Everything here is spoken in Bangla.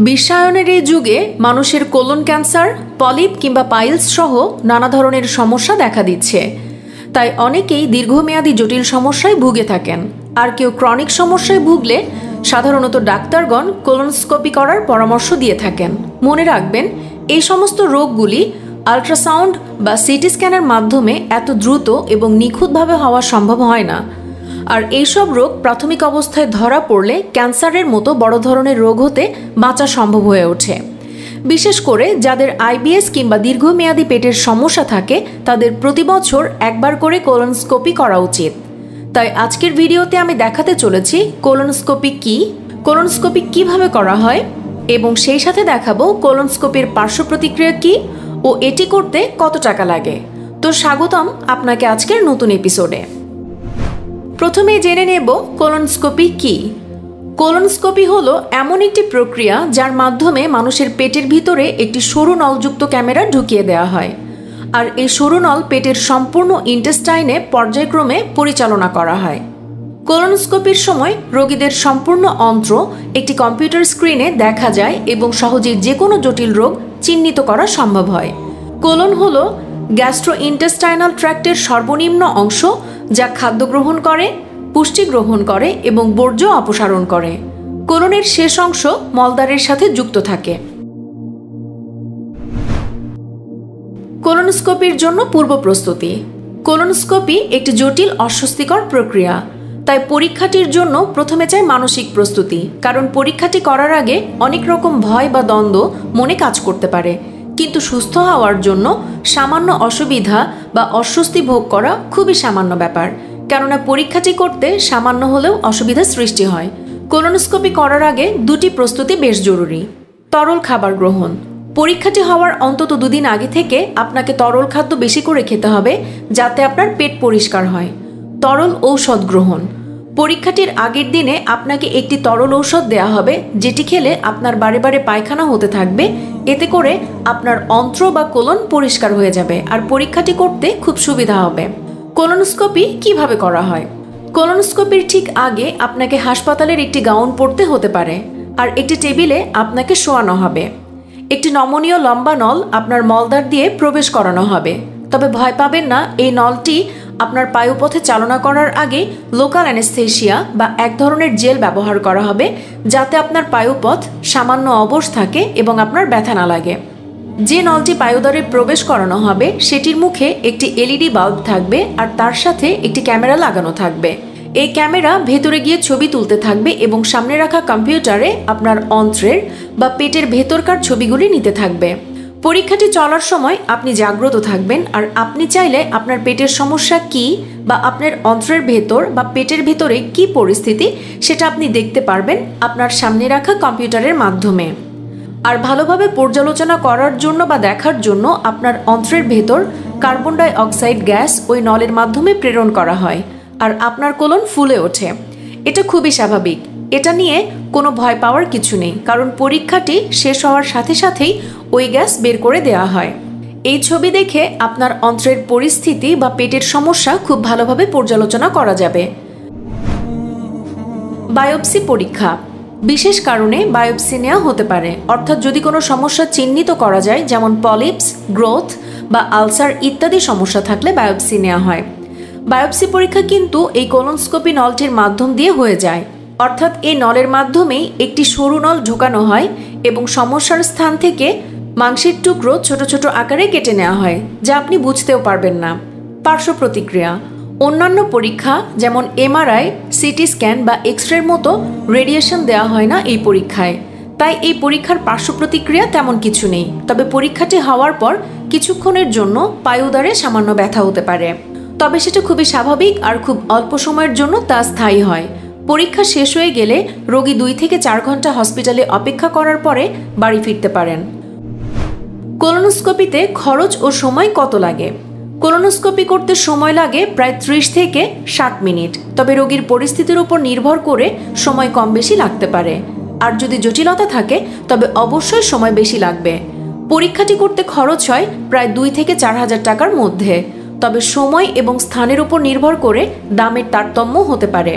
বিশ্বায়নের এই যুগে মানুষের কোলন ক্যান্সার, পলিপ কিংবা পাইলস সহ নানা ধরনের সমস্যা দেখা দিচ্ছে। তাই অনেকেই দীর্ঘমেয়াদী জটিল সমস্যায় ভুগে থাকেন। আর কেউ ক্রনিক সমস্যায় ভুগলে সাধারণত ডাক্তারগণ কোলনোস্কোপি করার পরামর্শ দিয়ে থাকেন। মনে রাখবেন, এই সমস্ত রোগগুলি আল্ট্রাসাউন্ড বা সিটি স্ক্যানের মাধ্যমে এত দ্রুত এবং নিখুঁতভাবে হওয়া সম্ভব হয় না। আর এইসব রোগ প্রাথমিক অবস্থায় ধরা পড়লে ক্যান্সারের মতো বড় ধরনের রোগ হতে বাঁচা সম্ভব হয়ে ওঠে। বিশেষ করে যাদের আইবিএস কিংবা দীর্ঘমেয়াদী পেটের সমস্যা থাকে তাদের প্রতি বছর একবার করে কোলনোস্কোপি করা উচিত। তাই আজকের ভিডিওতে আমি দেখাতে চলেছি কোলনোস্কোপি কী, কোলনোস্কোপি কিভাবে করা হয় এবং সেই সাথে দেখাবো কোলনোস্কোপির পার্শ্ব প্রতিক্রিয়া কী ও এটি করতে কত টাকা লাগে। তো স্বাগতম আপনাকে আজকের নতুন এপিসোডে। প্রথমে জেনে নেব কোলনোস্কোপি কী। কোলনোস্কোপি হলো এমন একটি প্রক্রিয়া যার মাধ্যমে মানুষের পেটের ভিতরে একটি সরু নলযুক্ত ক্যামেরা ঢুকিয়ে দেওয়া হয়। আর এই সরু নল পেটের সম্পূর্ণ ইন্টেস্টাইনে পর্যায়ক্রমে পরিচালনা করা হয়। কোলনোস্কোপির সময় রোগীদের সম্পূর্ণ অন্ত্র একটি কম্পিউটার স্ক্রিনে দেখা যায় এবং সহজেই যে কোনো জটিল রোগ চিহ্নিত করা সম্ভব হয়। কোলন হলো গ্যাস্ট্রোইন্টেস্টাইনাল ট্র্যাক্টের সর্বনিম্ন অংশ, যা খাদ্য গ্রহণ করে, পুষ্টি গ্রহণ করে এবং বর্জ্য অপসারণ করে। কোলনের শেষ অংশ মলদ্বারের সাথে যুক্ত থাকে। কোলনোস্কোপির জন্য পূর্ব প্রস্তুতি। কোলনোস্কোপি একটি জটিল অস্বস্তিকর প্রক্রিয়া, তাই পরীক্ষাটির জন্য প্রথমে চাই মানসিক প্রস্তুতি। কারণ পরীক্ষাটি করার আগে অনেক রকম ভয় বা দ্বন্দ্ব মনে কাজ করতে পারে, কিন্তু সুস্থ হওয়ার জন্য সামান্য অসুবিধা বা অস্বস্তি ভোগ করা খুবই সামান্য ব্যাপার। কেননা পরীক্ষাটি করতে সামান্য হলেও অসুবিধার সৃষ্টি হয়। কোলনোস্কোপি করার আগে দুটি প্রস্তুতি বেশ জরুরি। তরল খাবার গ্রহণ। পরীক্ষাটি হওয়ার অন্তত 2 দিন আগে থেকে আপনাকে তরল খাদ্য বেশি করে খেতে হবে, যাতে আপনার পেট পরিষ্কার হয়। তরল ঔষধ গ্রহণ। পরীক্ষাটির আগের দিনে আপনাকে একটি তরল ঔষধ দেওয়া হবে, যেটি খেলে আপনার বারে বারে পায়খানা হতে থাকবে। এতে করে আপনার অন্ত্র বা কোলন পরিষ্কার হয়ে যাবে আর পরীক্ষাটি করতে খুব সুবিধা হবে। কোলনোস্কোপি কিভাবে করা হয়? কোলনোস্কোপির ঠিক আগে আপনাকে হাসপাতালের একটি গাউন পরতে হতে পারে আর একটি টেবিলে আপনাকে শোয়ানো হবে। একটি নমনীয় লম্বা নল আপনার মলদ্বার দিয়ে প্রবেশ করানো হবে। তবে ভয় পাবেন না, এই নলটি আপনার পায়ুপথে চালনা করার আগে লোকাল অ্যানেস্থেশিয়া বা এক ধরনের জেল ব্যবহার করা হবে, যাতে আপনার পায়ুপথ সামান্য অবশ থাকে এবং আপনার ব্যথা না লাগে। যে নলটি পায়ুদ্বারে প্রবেশ করানো হবে সেটির মুখে একটি এলইডি বাল্ব থাকবে আর তার সাথে একটি ক্যামেরা লাগানো থাকবে। এই ক্যামেরা ভেতরে গিয়ে ছবি তুলতে থাকবে এবং সামনে রাখা কম্পিউটারে আপনার অন্ত্রের বা পেটের ভেতরকার ছবিগুলি নিতে থাকবে। পরীক্ষাটি চলার সময় আপনি জাগ্রত থাকবেন আর আপনি চাইলে আপনার পেটের সমস্যা কী বা আপনার অন্ত্রের ভেতর বা পেটের ভেতরে কী পরিস্থিতি সেটা আপনি দেখতে পারবেন আপনার সামনে রাখা কম্পিউটারের মাধ্যমে। আর ভালোভাবে পর্যালোচনা করার জন্য বা দেখার জন্য আপনার অন্ত্রের ভেতর কার্বন ডাই অক্সাইড গ্যাস ওই নলের মাধ্যমে প্রেরণ করা হয় আর আপনার কোলন ফুলে ওঠে। এটা খুবই স্বাভাবিক, এটা নিয়ে কোনো ভয় পাওয়ার কিছু নেই, কারণ পরীক্ষাটি শেষ হওয়ার সাথে সাথেই ওই গ্যাস বের করে দেওয়া হয়। এই ছবি দেখে আপনার অন্ত্রের পরিস্থিতি বা পেটের সমস্যা খুব ভালোভাবে পর্যালোচনা করা যাবে। বায়োপসি পরীক্ষা। বিশেষ কারণে বায়োপসি নেওয়া হতে পারে, অর্থাৎ যদি কোনো সমস্যা চিহ্নিত করা যায়, যেমন পলিপস, গ্রোথ বা আলসার ইত্যাদি সমস্যা থাকলে বায়োপসি নেওয়া হয়। বায়োপসি পরীক্ষা কিন্তু এই কোলনোস্কোপি নলটির মাধ্যম দিয়ে হয়ে যায়, অর্থাৎ এই নলের মাধ্যমেই একটি সরু নল ঢোকানো হয় এবং সমস্যার স্থান থেকে মাংসের টুকরো ছোট ছোট আকারে কেটে নেওয়া হয়, যা আপনি বুঝতেও পারবেন না। পার্শ্ব প্রতিক্রিয়া। অন্যান্য পরীক্ষা যেমন এমআরআই, সিটি স্ক্যান বা এক্সরের মতো রেডিয়েশন দেওয়া হয় না এই পরীক্ষায়। তাই এই পরীক্ষার পার্শ্ব প্রতিক্রিয়া তেমন কিছু নেই। তবে পরীক্ষাটি হওয়ার পর কিছুক্ষণের জন্য পায়ুদ্বারে সামান্য ব্যথা হতে পারে, তবে সেটা খুবই স্বাভাবিক আর খুব অল্প সময়ের জন্য তা স্থায়ী হয়। পরীক্ষা শেষ হয়ে গেলে রোগী 2 থেকে 4 ঘন্টা হসপিটালে অপেক্ষা করার পরে বাড়ি ফিরতে পারেন। কোলনোস্কোপিতে খরচ ও সময় কত লাগে? কোলনোস্কোপি করতে সময় লাগে প্রায় 30 থেকে 60 মিনিট। তবে রোগীর পরিস্থিতির উপর নির্ভর করে সময় কম বেশি লাগতে পারে। আর যদি জটিলতা থাকে তবে অবশ্যই সময় বেশি লাগবে। পরীক্ষাটি করতে খরচ হয় প্রায় 2 থেকে 4 হাজার টাকার মধ্যে। তবে সময় এবং স্থানের উপর নির্ভর করে দামের তারতম্য হতে পারে।